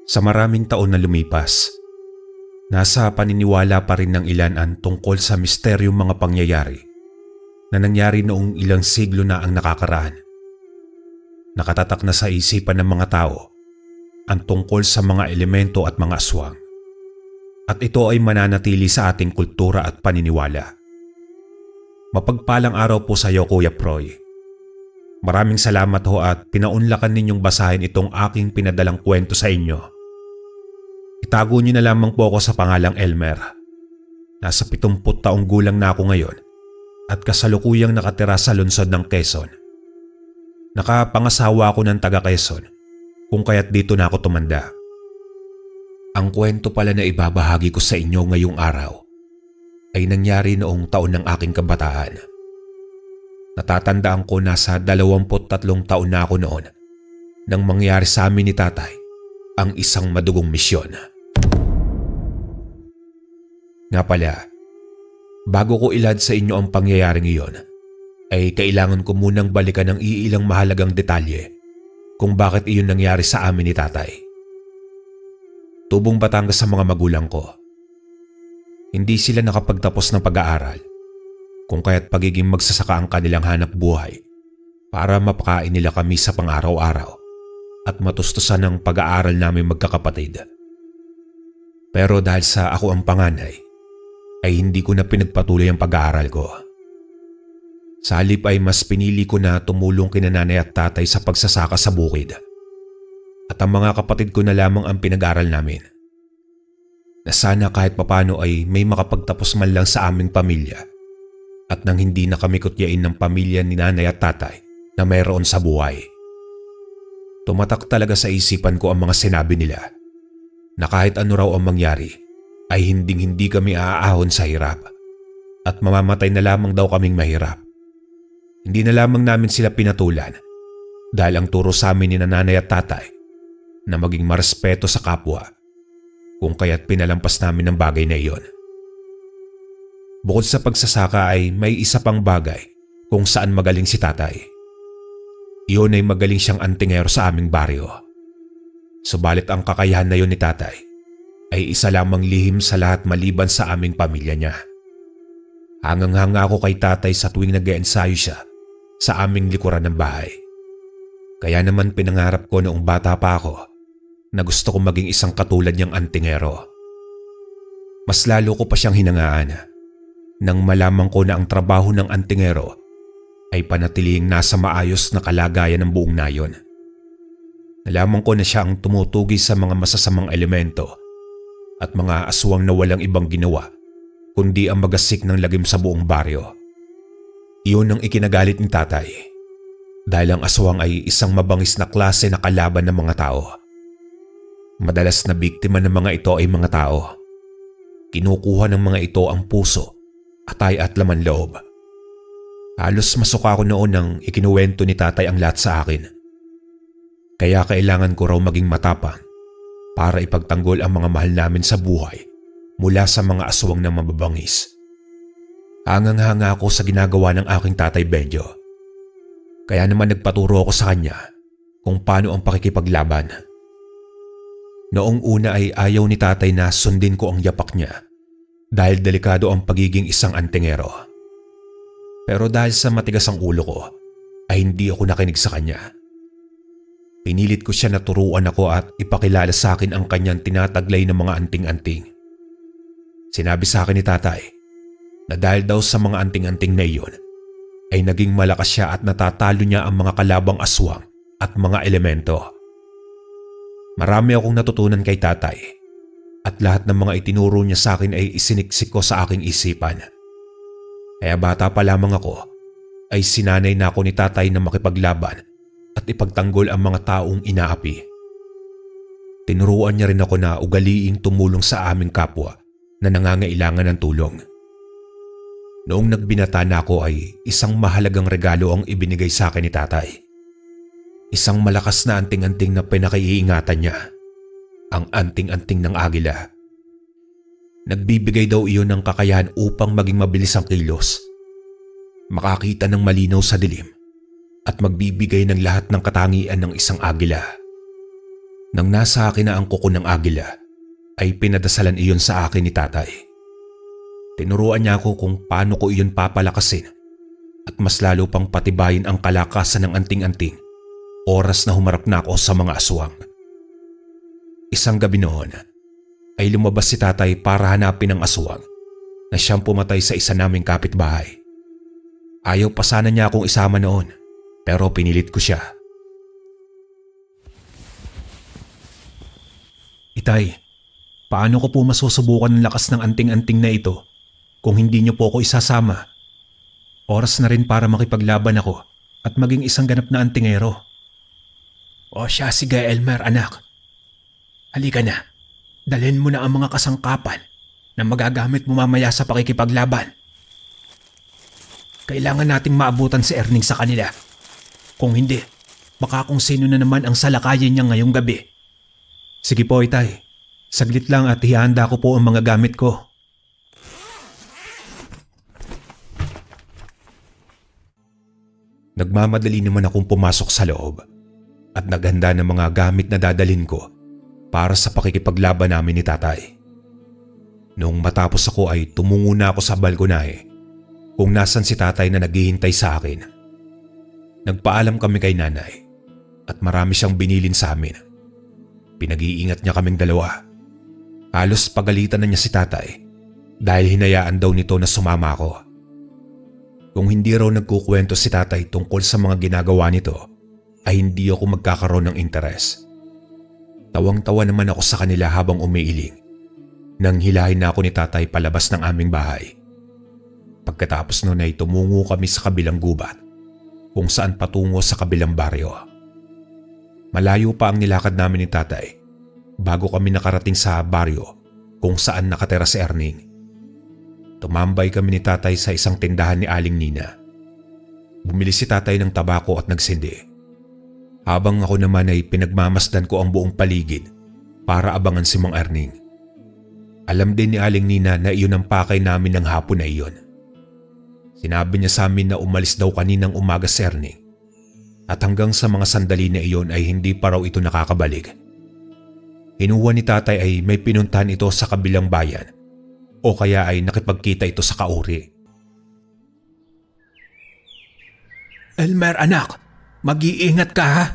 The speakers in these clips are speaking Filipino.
Sa maraming taon na lumipas, nasa paniniwala pa rin ng ilan ang tungkol sa misteryong mga pangyayari na nangyari noong ilang siglo na ang nakakaraan. Nakatatak na sa isipan ng mga tao ang tungkol sa mga elemento at mga aswang. At ito ay mananatili sa ating kultura at paniniwala. Mapagpalang araw po sa iyo, Kuya Proy. Maraming salamat ho at pinaunlakan ninyong basahin itong aking pinadalang kwento sa inyo. Itago niyo na lamang po ako sa pangalang Elmer. Nasa 70 taong gulang na ako ngayon at kasalukuyang nakatira sa lungsod ng Quezon. Nakapangasawa ako ng taga Quezon kung kaya't dito na ako tumanda. Ang kwento pala na ibabahagi ko sa inyo ngayong araw ay nangyari noong taon ng aking kabataan. Natatandaan ko nasa 23 taon na ako noon nang mangyari sa amin ni tatay ang isang madugong misyon. Nga pala, bago ko ilad sa inyo ang pangyayaring iyon, ay kailangan ko munang balikan ng iilang mahalagang detalye kung bakit iyon nangyari sa amin ni tatay. Tubong Batangas sa mga magulang ko. Hindi sila nakapagtapos ng pag-aaral, kung kaya't pagiging magsasaka ang kanilang hanap buhay para mapakain nila kami sa pang-araw-araw at matustusan ang pag-aaral namin magkakapatid. Pero dahil sa ako ang panganay, ay hindi ko na pinagpatuloy ang pag-aaral ko. Sa halip ay mas pinili ko na tumulong kina nanay at tatay sa pagsasaka sa bukid. At ang mga kapatid ko na lamang ang pinag-aral namin. Na sana kahit papano ay may makapagtapos man lang sa aming pamilya at nang hindi na kami kutyain ng pamilya ni nanay at tatay na mayroon sa buhay. Tumatak talaga sa isipan ko ang mga sinabi nila na kahit ano raw ang mangyari ay hindi kami aaahon sa hirap at mamamatay na lamang daw kaming mahirap. Hindi na lamang namin sila pinatulan dahil ang turo sa amin ni nanay at tatay na maging marespeto sa kapwa kung kaya't pinalampas namin ang bagay na iyon. Bukod sa pagsasaka ay may isa pang bagay kung saan magaling si tatay. Iyon ay magaling siyang antingero sa aming baryo. Subalit ang kakayahan na iyon ni tatay ay isa lamang lihim sa lahat maliban sa aming pamilya niya. Hangang-hanga ako kay tatay sa tuwing nag-eensayo siya sa aming likuran ng bahay. Kaya naman pinangarap ko noong bata pa ako na gusto kong maging isang katulad niyang antingero. Mas lalo ko pa siyang hinangaan nang malaman ko na ang trabaho ng antingero ay panatiling nasa maayos na kalagayan ng buong nayon. Nalaman ko na siya ang tumutugi sa mga masasamang elemento at mga aswang na walang ibang ginawa kundi ang magasik ng lagim sa buong baryo. Iyon ang ikinagalit ni tatay dahil ang aswang ay isang mabangis na klase na kalaban ng mga tao. Madalas na biktima ng mga ito ay mga tao. Kinukuha ng mga ito ang puso, atay at laman loob. Halos masuka ako noon nang ikinuwento ni tatay ang lahat sa akin. Kaya kailangan ko raw maging matapang para ipagtanggol ang mga mahal namin sa buhay mula sa mga aswang na mababangis. Hangang-hanga ako sa ginagawa ng aking tatay Benjo. Kaya naman nagpaturo ako sa kanya kung paano ang pakikipaglaban. Noong una ay ayaw ni tatay na sundin ko ang yapak niya dahil delikado ang pagiging isang antingero. Pero dahil sa matigas ang ulo ko ay hindi ako nakinig sa kanya. Pinilit ko siya na turuan ako at ipakilala sa akin ang kanyang tinataglay ng mga anting-anting. Sinabi sa akin ni tatay na dahil daw sa mga anting-anting na iyon ay naging malakas siya at natatalo niya ang mga kalabang aswang at mga elemento. Marami akong natutunan kay tatay at lahat ng mga itinuro niya sa akin ay isiniksik ko sa aking isipan. Kaya bata pa lamang ako ay sinanay na ako ni tatay na makipaglaban at ipagtanggol ang mga taong inaapi. Tinuruan niya rin ako na ugaliing tumulong sa aming kapwa na nangangailangan ng tulong. Noong nagbinata na ako ay isang mahalagang regalo ang ibinigay sa akin ni tatay. Isang malakas na anting-anting na pinakaiingatan niya, ang anting-anting ng agila. Nagbibigay daw iyon ng kakayahan upang maging mabilis ang kilos, makakita ng malinaw sa dilim, at magbibigay ng lahat ng katangian ng isang agila. Nang nasa akin na ang kuko ng agila, ay pinadasalan iyon sa akin ni tatay. Tinuruan niya ako kung paano ko iyon papalakasin at mas lalo pang patibayin ang kalakasan ng anting-anting oras na humarap na ako sa mga aswang. Isang gabi noon ay lumabas si tatay para hanapin ang aswang na siyang pumatay sa isa naming kapitbahay. Ayaw pa sana niya akong isama noon pero pinilit ko siya. Itay, paano ko po masusubukan ng lakas ng anting-anting na ito kung hindi niyo po ako isasama? Oras na rin para makipaglaban ako at maging isang ganap na antingero. O siya, sige Elmer anak. Halika na, dalhin mo na ang mga kasangkapan na magagamit mo mamaya sa pakikipaglaban. Kailangan nating maabutan si Erning sa kanila. Kung hindi, baka kung sino na naman ang salakayin niya ngayong gabi. Sige po, itay. Saglit lang at ihanda ko po ang mga gamit ko. Nagmamadali naman akong pumasok sa loob at naghanda ng mga gamit na dadalhin ko para sa pakikipaglaban namin ni tatay. Noong matapos ako ay tumungo na ako sa balkonahe kung nasan si tatay na naghihintay sa akin. Nagpaalam kami kay nanay at marami siyang binilin sa amin. Pinag-iingat niya kaming dalawa. Halos pagalitan na niya si tatay dahil hinayaan daw nito na sumama ako. Kung hindi raw nagkukwento si tatay tungkol sa mga ginagawa nito, ay hindi ako magkakaroon ng interes. Tawang-tawa naman ako sa kanila habang umiiling nang hilahin na ako ni tatay palabas ng aming bahay. Pagkatapos noon ay tumungo kami sa kabilang gubat kung saan patungo sa kabilang baryo. Malayo pa ang nilakad namin ni tatay bago kami nakarating sa baryo kung saan nakatira si Erning. Tumambay kami ni tatay sa isang tindahan ni Aling Nina. Bumili si tatay ng tabako at nagsindi. Habang ako naman ay pinagmamasdan ko ang buong paligid para abangan si Mang Erning. Alam din ni Aling Nina na iyon ang pakay namin ng hapon na iyon. Sinabi niya sa amin na umalis daw kaninang umaga si Erning at hanggang sa mga sandali na iyon ay hindi pa raw ito nakakabalik. Hinuha ni tatay ay may pinuntahan ito sa kabilang bayan o kaya ay nakipagkita ito sa kauri. Elmer anak, mag-iingat ka ha.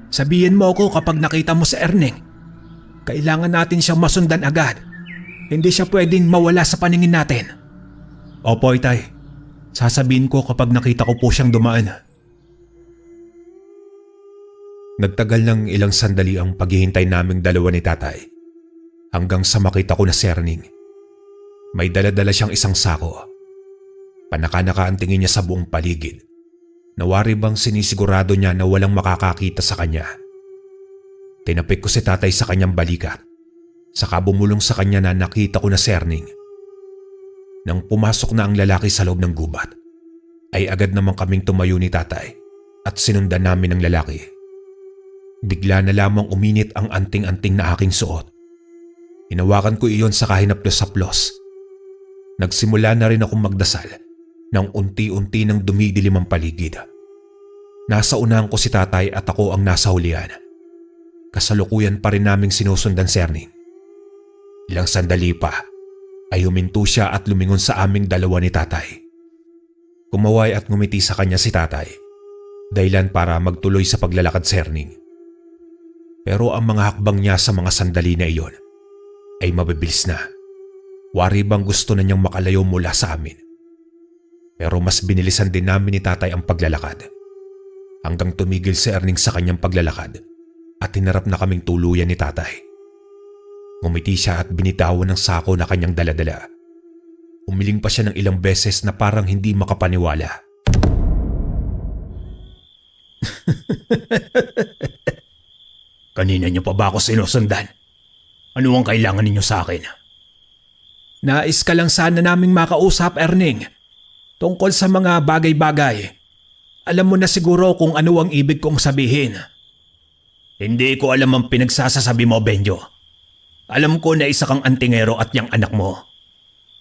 Sabihin mo ako kapag nakita mo si Erning. Kailangan natin siyang masundan agad. Hindi siya pwedeng mawala sa paningin natin. Opo itay. Sasabihin ko kapag nakita ko po siyang dumaan. Nagtagal ng ilang sandali ang paghihintay naming dalawa ni tatay hanggang sa makita ko na si Erning. May dala-dala siyang isang sako. Panaka-naka ang tingin niya sa buong paligid. Nawari bang sinisigurado niya na walang makakakita sa kanya. Tinapik ko si tatay sa kanyang balikat. Saka bumulong sa kanya na nakita ko na si Erning. Nang pumasok na ang lalaki sa loob ng gubat, ay agad naman kaming tumayo ni tatay at sinundan namin ang lalaki. Bigla na lamang uminit ang anting-anting na aking suot. Hinawakan ko iyon sa kahinaplos-haplos. Nagsimula na rin akong magdasal nang unti-unti nang dumidilim ang paligid. Nasa unahan ko si tatay at ako ang nasa hulihan. Kasalukuyan pa rin naming sinusundan si Erning. Ilang sandali pa ay huminto siya at lumingon sa aming dalawa ni tatay. Kumaway at ngumiti sa kanya si tatay, dahilan para magtuloy sa paglalakad si Erning. Pero ang mga hakbang niya sa mga sandali na iyon ay mabibilis na. Wari bang gusto na niyang makalayo mula sa amin. Pero mas binilisan din namin ni tatay ang paglalakad hanggang tumigil si Erning sa kanyang paglalakad at hinarap na kaming tuluyan ni tatay. Ngumiti siya at binitawan ng sako na kanyang daladala. Umiling pa siya ng ilang beses na parang hindi makapaniwala. Kanina niyo pa ba ako sinusundan? Ano ang kailangan ninyo sa akin? Nais ka lang sana naming makausap, Erning. Tungkol sa mga bagay-bagay. Alam mo na siguro kung ano ang ibig kong sabihin. Hindi ko alam ang pinagsasasabi mo, Benjo. Alam ko na isa kang antingero at yang anak mo.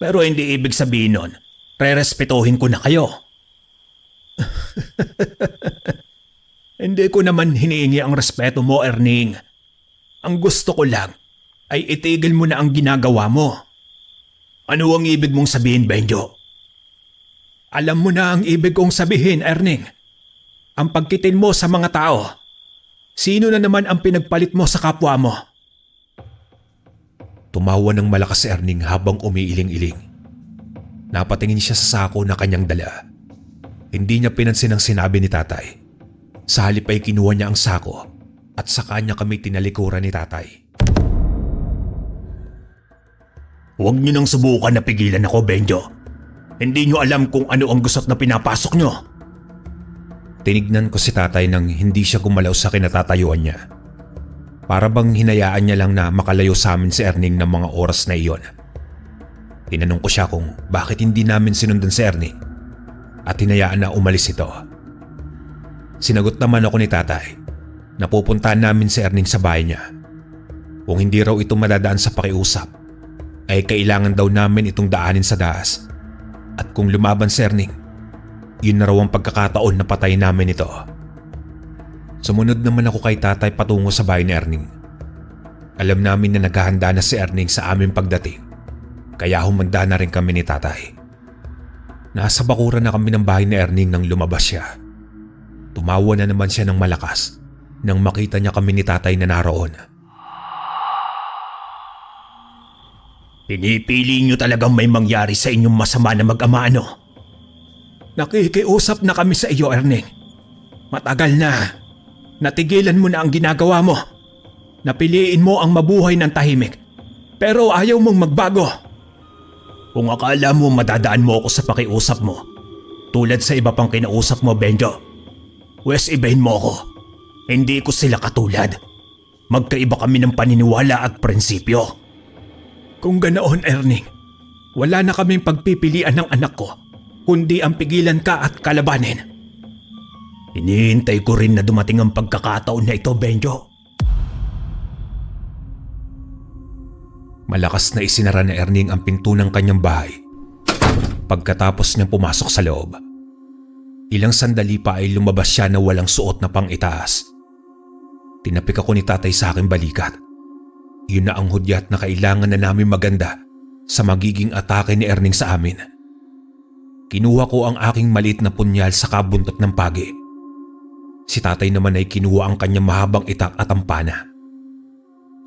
Pero hindi ibig sabihin nun, rerespetuhin ko na kayo. Hindi ko naman hinihingi ang respeto mo, Erning. Ang gusto ko lang ay itigil mo na ang ginagawa mo. Ano ang ibig mong sabihin, Benjo? Alam mo na ang ibig kong sabihin, Erning. Ang pagkitin mo sa mga tao. Sino na naman ang pinagpalit mo sa kapwa mo? Tumawa ng malakas si Erning habang umiiling-iling. Napatingin siya sa sako na kanyang dala. Hindi niya pinansin ang sinabi ni tatay. Sa halip ay kinuha niya ang sako at sa kanya kami tinalikuran ni tatay. Huwag niyo nang subukan na pigilan ako, Benjo. Hindi niyo alam kung ano ang gusot na pinapasok niyo. Tinignan ko si tatay nang hindi siya gumalaw sa kinatatayuan niya. Para bang hinayaan niya lang na makalayo sa amin si Erning ng mga oras na iyon. Tinanong ko siya kung bakit hindi namin sinundan si Erning at hinayaan na umalis ito. Sinagot naman ako ni tatay na pupuntahan namin si Erning sa bahay niya. Kung hindi raw ito madadaan sa pakiusap, ay kailangan daw namin itong daanin sa daas. At kung lumaban si Erning, yun na raw ang pagkakataon na patay namin ito. Sumunod naman ako kay tatay patungo sa bahay ni Erning. Alam namin na naghahanda na si Erning sa aming pagdating, kaya humanda na rin kami ni tatay. Nasa bakuran na kami ng bahay ni Erning nang lumabas siya. Tumawa na naman siya ng malakas nang makita niya kami ni tatay na naroon. Pinipili niyo talagang may mangyari sa inyong masama na mag-ama, ano? Nakikiusap na kami sa iyo, Erning. Matagal na. Natigilan mo na ang ginagawa mo. Napiliin mo ang mabuhay ng tahimik. Pero ayaw mong magbago. Kung akala mo madadaan mo ako sa pakiusap mo, tulad sa iba pang kinausap mo, Benjo, wes ibahin mo ako. Hindi ko sila katulad. Magkaiba kami ng paniniwala at prinsipyo. Kung ganoon, Erning, wala na kaming pagpipilian ng anak ko, kundi ang pigilan ka at kalabanin. Hinihintay ko rin na dumating ang pagkakataon na ito, Benjo. Malakas na isinara na Erning ang pinto ng kanyang bahay pagkatapos niyang pumasok sa loob. Ilang sandali pa ay lumabas siya na walang suot na pang-itaas. Tinapik ako ni tatay sa aking balikat. Yun na ang hudyat na kailangan na namin maganda sa magiging atake ni Erning sa amin. Kinuha ko ang aking maliit na punyal sa kabuntot ng pagi. Si tatay naman ay kinuha ang kanyang mahabang itak at ampana.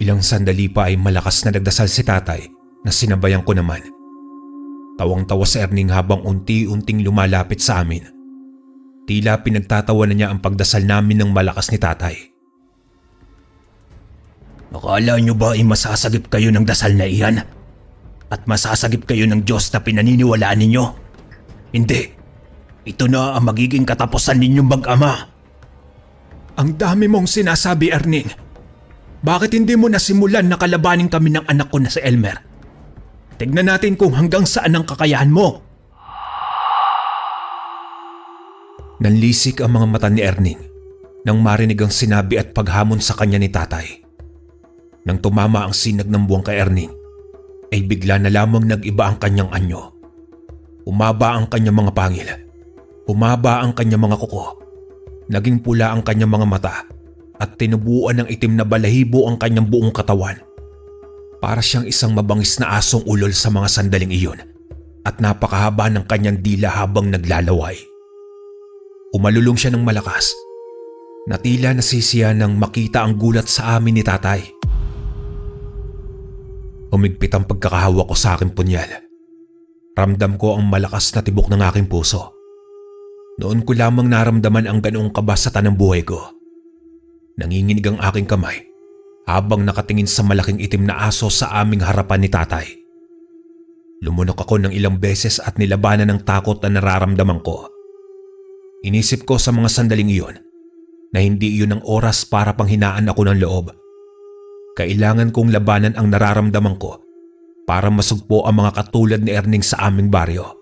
Ilang sandali pa ay malakas na nagdasal si tatay na sinabayan ko naman. Tawang-tawa si Erning habang unti-unting lumalapit sa amin. Tila pinagtatawa na niya ang pagdasal namin ng malakas ni tatay. Akala niyo ba ay masasagip kayo ng dasal na iyan? At masasagip kayo ng Diyos na pinaniniwalaan ninyo? Hindi. Ito na ang magiging katapusan ninyong mag-ama. Ang dami mong sinasabi, Erning. Bakit hindi mo nasimulan na kalabanin kami ng anak ko na si Elmer? Tignan natin kung hanggang saan ang kakayahan mo. Nanlisik ang mga mata ni Erning nang marinig ang sinabi at paghamon sa kanya ni tatay. Nang tumama ang sinag ng buwang kay Erning, ay bigla na lamang nag-iba ang kanyang anyo. Umaba ang kanyang mga pangil. Umaba ang kanyang mga kuko. Naging pula ang kanyang mga mata at tinubuan ng itim na balahibo ang kanyang buong katawan. Para siyang isang mabangis na asong ulol sa mga sandaling iyon at napakahaba ng kanyang dila habang naglalaway. Umalulong siya ng malakas na tila nasisiya nang makita ang gulat sa amin ni tatay. Umigpit ang pagkakahawak ko sa aking punyal. Ramdam ko ang malakas na tibok ng aking puso. Noon ko lamang naramdaman ang ganoong kabasatan ng buhay ko. Nanginginig ang aking kamay habang nakatingin sa malaking itim na aso sa aming harapan ni tatay. Lumunok ako ng ilang beses at nilabanan ng takot na nararamdaman ko. Inisip ko sa mga sandaling iyon na hindi iyon ang oras para panghinaan ako ng loob. Kailangan kong labanan ang nararamdaman ko para masugpo ang mga katulad ni Erning sa aming baryo.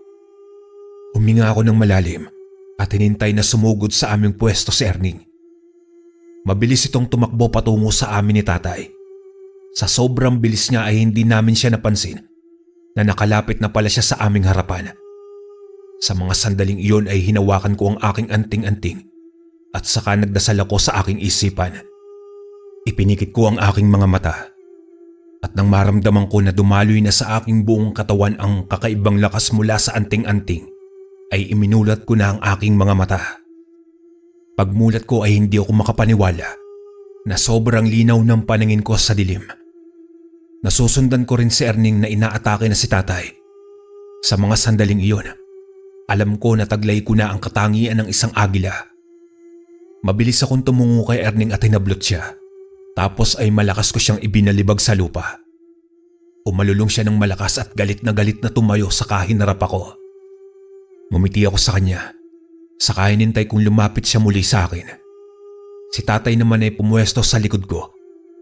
Huminga ako ng malalim at hinintay na sumugod sa aming pwesto si Erning. Mabilis itong tumakbo patungo sa amin ni tatay. Sa sobrang bilis niya ay hindi namin siya napansin na nakalapit na pala siya sa aming harapan. Sa mga sandaling iyon ay hinawakan ko ang aking anting-anting at saka nagdasal ako sa aking isipan. Ipinikit ko ang aking mga mata at nang maramdaman ko na dumaloy na sa aking buong katawan ang kakaibang lakas mula sa anting-anting, ay iminulat ko na ang aking mga mata. Pagmulat ko ay hindi ako makapaniwala na sobrang linaw ng paningin ko sa dilim. Nasusundan ko rin si Erning na inaatake na si tatay. Sa mga sandaling iyon, alam ko na taglay ko na ang katangian ng isang agila. Mabilis akong tumungo kay Erning at hinablot siya. Tapos ay malakas ko siyang ibinalibag sa lupa. Umalulong siya ng malakas at galit na tumayo sa kahinarap ako. Ngumiti ako sa kanya. Saka hinintay kong lumapit siya muli sa akin. Si tatay naman ay pumuwesto sa likod ko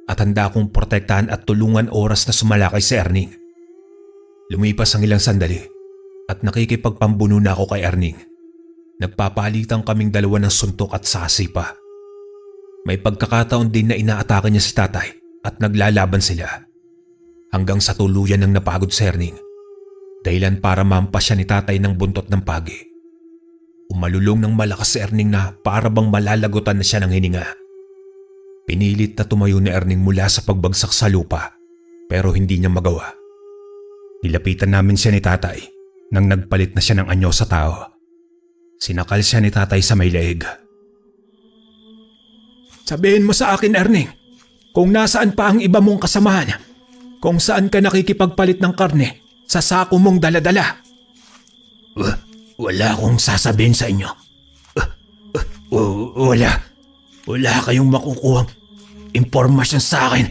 at handa akong protektahan at tulungan oras na sumalakay si Erning. Lumipas ang ilang sandali at nakikipagpambuno na ako kay Erning. Nagpapalitan kaming dalawa ng suntok at sasipa. May pagkakataon din na inaatake niya si tatay at naglalaban sila. Hanggang sa tuluyan ng napagod si Erning. Dahilan para mampas siya ni tatay ng buntot ng pagi. Umalulong ng malakas si Erning na para bang malalagutan na siya ng hininga. Pinilit na tumayo ni Erning mula sa pagbagsak sa lupa pero hindi niya magawa. Nilapitan namin siya ni tatay nang nagpalit na siya ng anyo sa tao. Sinakal siya ni tatay sa may leeg. Sabihin mo sa akin, Erning, kung nasaan pa ang iba mong kasamahan, kung saan ka nakikipagpalit ng karne sa sako mong daladala. Wala akong sasabihin sa inyo. Wala kayong makukuhang impormasyon sa akin.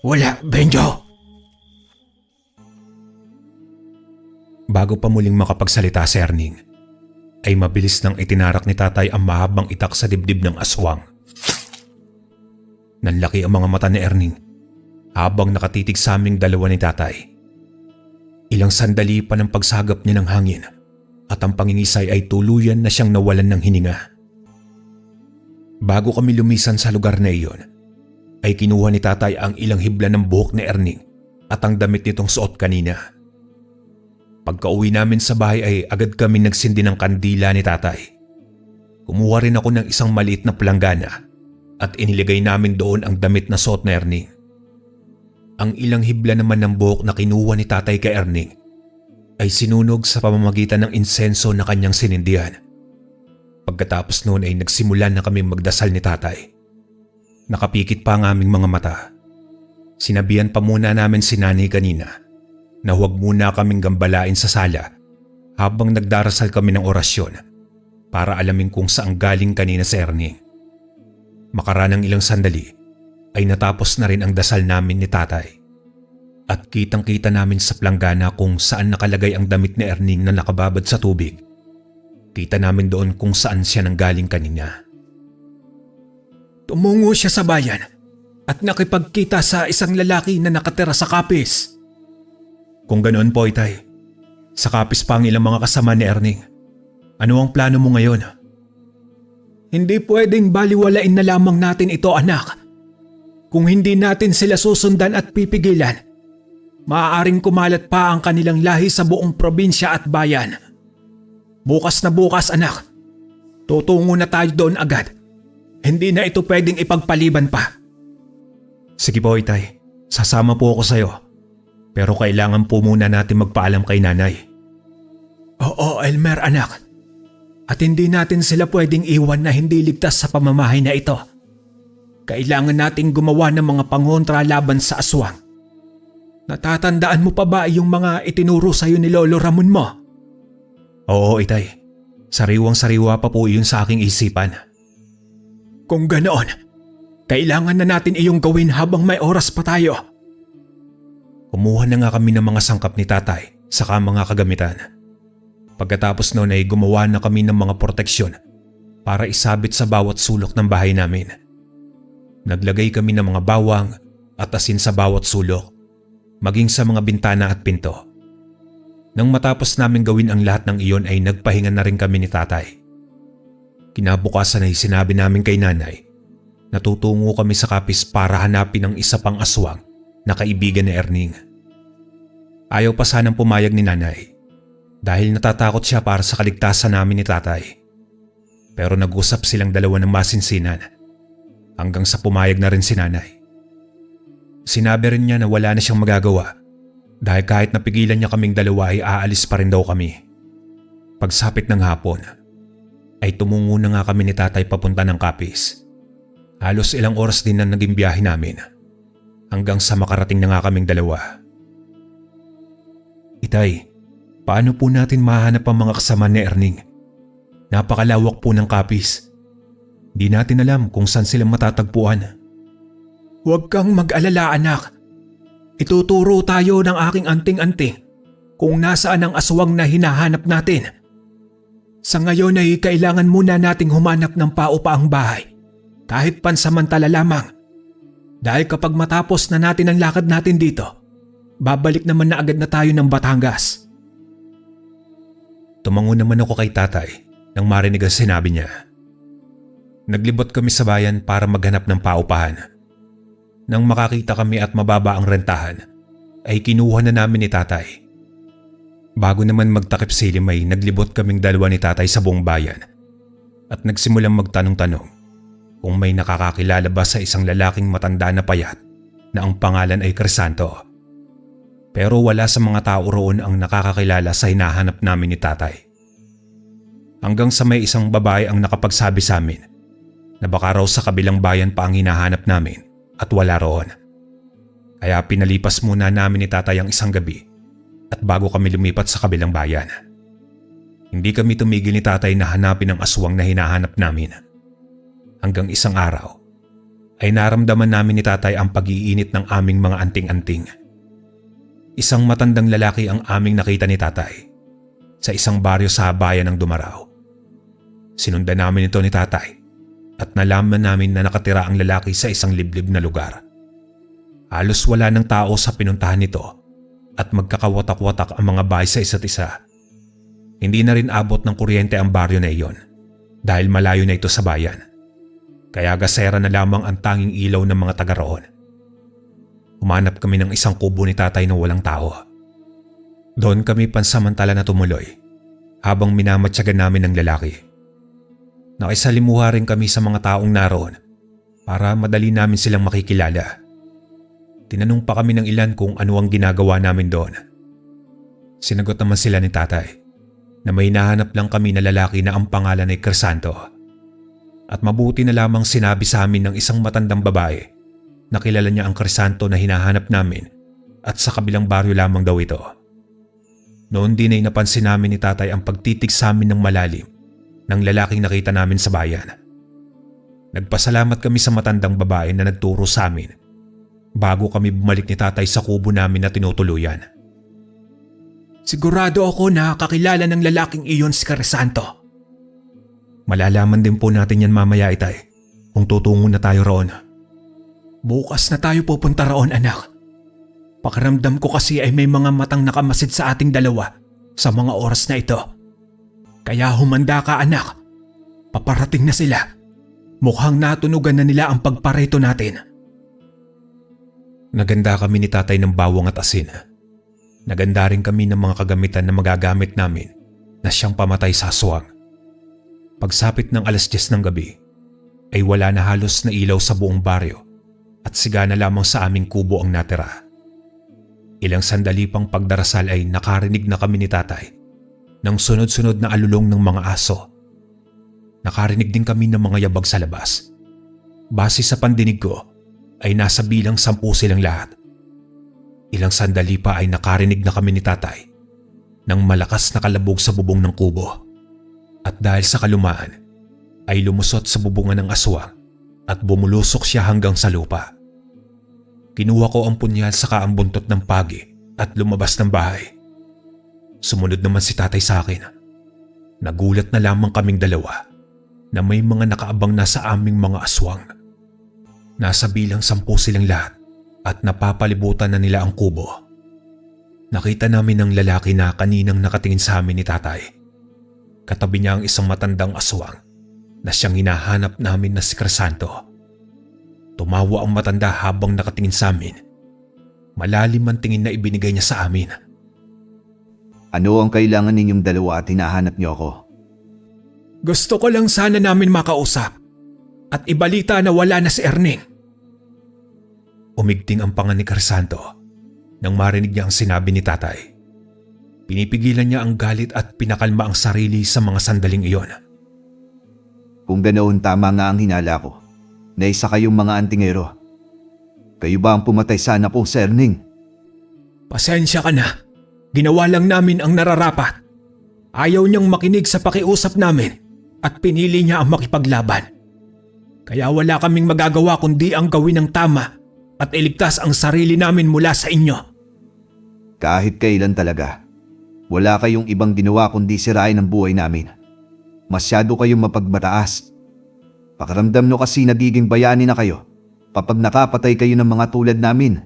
Wala, Benjo. Bago pa muling makapagsalita si Erning, ay mabilis nang itinarak ni tatay ang mahabang itak sa dibdib ng aswang. Nanlaki ang mga mata ni Erning habang nakatitig sa aming dalawa ni tatay. Ilang sandali pa ng pagsagap niya ng hangin at ang pangingisay ay tuluyan na siyang nawalan ng hininga. Bago kami lumisan sa lugar na iyon, ay kinuha ni tatay ang ilang hibla ng buhok ni Erning at ang damit nitong suot kanina. Pagka-uwi namin sa bahay ay agad kami nagsindi ng kandila ni tatay. Kumuha rin ako ng isang maliit na palanggana at inilagay namin doon ang damit na suot na Erning. Ang ilang hibla naman ng buhok na kinuha ni tatay kay Erning ay sinunog sa pamamagitan ng insenso na kanyang sinindihan. Pagkatapos noon ay nagsimulan na kami magdasal ni tatay. Nakapikit pa ang aming mga mata. Sinabihan pa muna namin si nanay kanina na huwag muna kaming gambalain sa sala habang nagdarasal kami ng orasyon para alamin kung saan galing kanina si Erning. Makaranang ilang sandali ay natapos na rin ang dasal namin ni tatay. At kitang-kita namin sa planggana kung saan nakalagay ang damit ni Erning na nakababad sa tubig. Kita namin doon kung saan siya nanggaling kanina. Tumungo siya sa bayan at nakipagkita sa isang lalaki na nakatira sa kapis. Kung ganoon po, itay, sa kapis pa ang ilang mga kasama ni Erning. Ano ang plano mo ngayon? Hindi pwedeng baliwalain na lamang natin ito, anak. Kung hindi natin sila susundan at pipigilan, maaaring kumalat pa ang kanilang lahi sa buong probinsya at bayan. Bukas na bukas, anak. Tutungo na tayo doon agad. Hindi na ito pwedeng ipagpaliban pa. Sige po, itay. Sasama po ako sa'yo. Pero kailangan po muna natin magpaalam kay nanay. Oo, Elmer, anak. At hindi natin sila pwedeng iwan na hindi ligtas sa pamamahay na ito. Kailangan nating gumawa ng mga pangontra laban sa aswang. Natatandaan mo pa ba yung mga itinuro sa'yo ni Lolo Ramon mo? Oo, itay. Sariwang-sariwa pa po iyon sa aking isipan. Kung ganoon, kailangan na natin iyong gawin habang may oras pa tayo. Kumuha na nga kami ng mga sangkap ni tatay saka mga kagamitan. Pagkatapos noon ay gumawa na kami ng mga proteksyon para isabit sa bawat sulok ng bahay namin. Naglagay kami ng mga bawang at asin sa bawat sulok, maging sa mga bintana at pinto. Nang matapos namin gawin ang lahat ng iyon ay nagpahinga na rin kami ni tatay. Kinabukasan ay sinabi namin kay nanay na tutungo kami sa kapis para hanapin ang isa pang aswang na kaibigan ni Erning. Ayaw pa sanang pumayag ni nanay dahil natatakot siya para sa kaligtasan namin ni tatay. Pero nag-usap silang dalawa ng masinsinan hanggang sa pumayag na rin si nanay. Sinabi rin niya na wala na siyang magagawa dahil kahit napigilan niya kaming dalawa ay aalis pa rin daw kami. Pagsapit ng hapon ay tumungo na nga kami ni tatay papunta ng Capiz. Halos ilang oras din na naging biyahe namin hanggang sa makarating na nga kaming dalawa. Itay, paano po natin mahanap ang mga kasama ni Erning? Napakalawak po ng Capiz. Di natin alam kung saan sila matatagpuan. Huwag kang mag-alala anak. Ituturo tayo ng aking anting-anting kung nasaan ang aswang na hinahanap natin. Sa ngayon ay kailangan muna nating humanap ng paupaang bahay, kahit pansamantala lamang. Dahil kapag matapos na natin ang lakad natin dito, babalik naman na agad na tayo ng Batangas. Tumango naman ako kay tatay nang marinig ang sinabi niya. Naglibot kami sa bayan para maghanap ng paupahan. Nang makakita kami at mababa ang rentahan, ay kinuha na namin ni tatay. Bago naman magtakip silim ay naglibot kaming dalawa ni tatay sa buong bayan at nagsimulang magtanong-tanong kung may nakakakilala ba sa isang lalaking matanda na payat na ang pangalan ay Crisanto. Pero wala sa mga tao roon ang nakakakilala sa hinahanap namin ni tatay. Hanggang sa may isang babae ang nakapagsabi sa amin na baka raw sa kabilang bayan pa ang hinahanap namin at wala roon. Kaya pinalipas muna namin ni tatay ang isang gabi at bago kami lumipat sa kabilang bayan. Hindi kami tumigil ni tatay na hanapin ang aswang na hinahanap namin. Hanggang isang araw ay naramdaman namin ni tatay ang pag-iinit ng aming mga anting-anting. Isang matandang lalaki ang aming nakita ni tatay sa isang baryo sa bayan ng Dumaraw. Sinundan namin ito ni tatay at nalaman namin na nakatira ang lalaki sa isang liblib na lugar. Halos wala ng tao sa pinuntahan nito at magkakawatak-watak ang mga bahay sa isa't isa. Hindi na rin abot ng kuryente ang baryo na iyon dahil malayo na ito sa bayan. Kaya gasera na lamang ang tanging ilaw ng mga taga roon. Humanap kami ng isang kubo ni tatay na walang tao. Doon kami pansamantala na tumuloy habang minamatyagan namin ng lalaki. Nakisalimuha rin kami sa mga taong naroon para madali namin silang makikilala. Tinanong pa kami ng ilan kung ano ang ginagawa namin doon. Sinagot naman sila ni tatay na may nahanap lang kami na lalaki na ang pangalan ay Crisanto. At mabuti na lamang sinabi sa amin ng isang matandang babae na kilala niya ang Crisanto na hinahanap namin at sa kabilang baryo lamang daw ito. Noon din ay napansin namin ni tatay ang pagtitig sa amin ng malalim ng lalaking nakita namin sa bayan. Nagpasalamat kami sa matandang babae na nagturo sa amin bago kami bumalik ni tatay sa kubo namin na tinutuluyan. Sigurado ako na kakilala ng lalaking iyon si Crisanto. Malalaman din po natin yan mamaya itay kung tutungo na tayo roon. Bukas na tayo pupunta roon anak. Pakiramdam ko kasi ay may mga matang nakamasid sa ating dalawa sa mga oras na ito. Kaya humanda ka anak. Paparating na sila. Mukhang natunugan na nila ang pagpareto natin. Naganda kami ni tatay ng bawang at asin. Naganda rin kami ng mga kagamitan na magagamit namin na siyang pamatay sa aswang. Pagsapit ng 10:00 ng gabi ay wala na halos na ilaw sa buong baryo at siga na lamang sa aming kubo ang natira. Ilang sandali pang pagdarasal ay nakarinig na kami ni tatay ng sunod-sunod na alulong ng mga aso. Nakarinig din kami ng mga yabag sa labas. Base sa pandinig ko ay nasa bilang 10 silang lahat. Ilang sandali pa ay nakarinig na kami ni tatay ng malakas na kalabog sa bubong ng kubo. At dahil sa kalumaan ay lumusot sa bubungan ng aswang at bumulusok siya hanggang sa lupa. Kinuha ko ang punyal saka ang buntot ng pagi at lumabas ng bahay. Sumunod naman si tatay sa akin. Nagulat na lamang kaming dalawa na may mga nakaabang na sa aming mga aswang. Nasa bilang 10 silang lahat at napapalibutan na nila ang kubo. Nakita namin ang lalaki na kaninang nakatingin sa amin ni tatay. Katabi niya ang isang matandang aswang na siyang hinahanap namin na si Crisanto. Tumawa ang matanda habang nakatingin sa amin. Malalim ang tingin na ibinigay niya sa amin. Ano ang kailangan ninyong dalawa at hinahanap niyo ako? Gusto ko lang sana namin makausap at ibalita na wala na si Erning. Umigting ang panga ni Crisanto nang marinig niya ang sinabi ni tatay. Pinipigilan niya ang galit at pinakalma ang sarili sa mga sandaling iyon. Kung ganoon, tama nga ang hinala ko na isa kayong mga antingero. Kayo ba ang pumatay sa anak ko, Sir Erning? Pasensya ka na. Ginawa lang namin ang nararapat. Ayaw niyang makinig sa pakiusap namin at pinili niya ang makipaglaban. Kaya wala kaming magagawa kundi ang gawin ng tama at iligtas ang sarili namin mula sa inyo. Kahit kailan talaga, wala kayong ibang ginawa kundi sirain ang buhay namin. Masyado kayong mapagmataas. Pakiramdam nyo kasi nagiging bayani na kayo kapag nakapatay kayo ng mga tulad namin.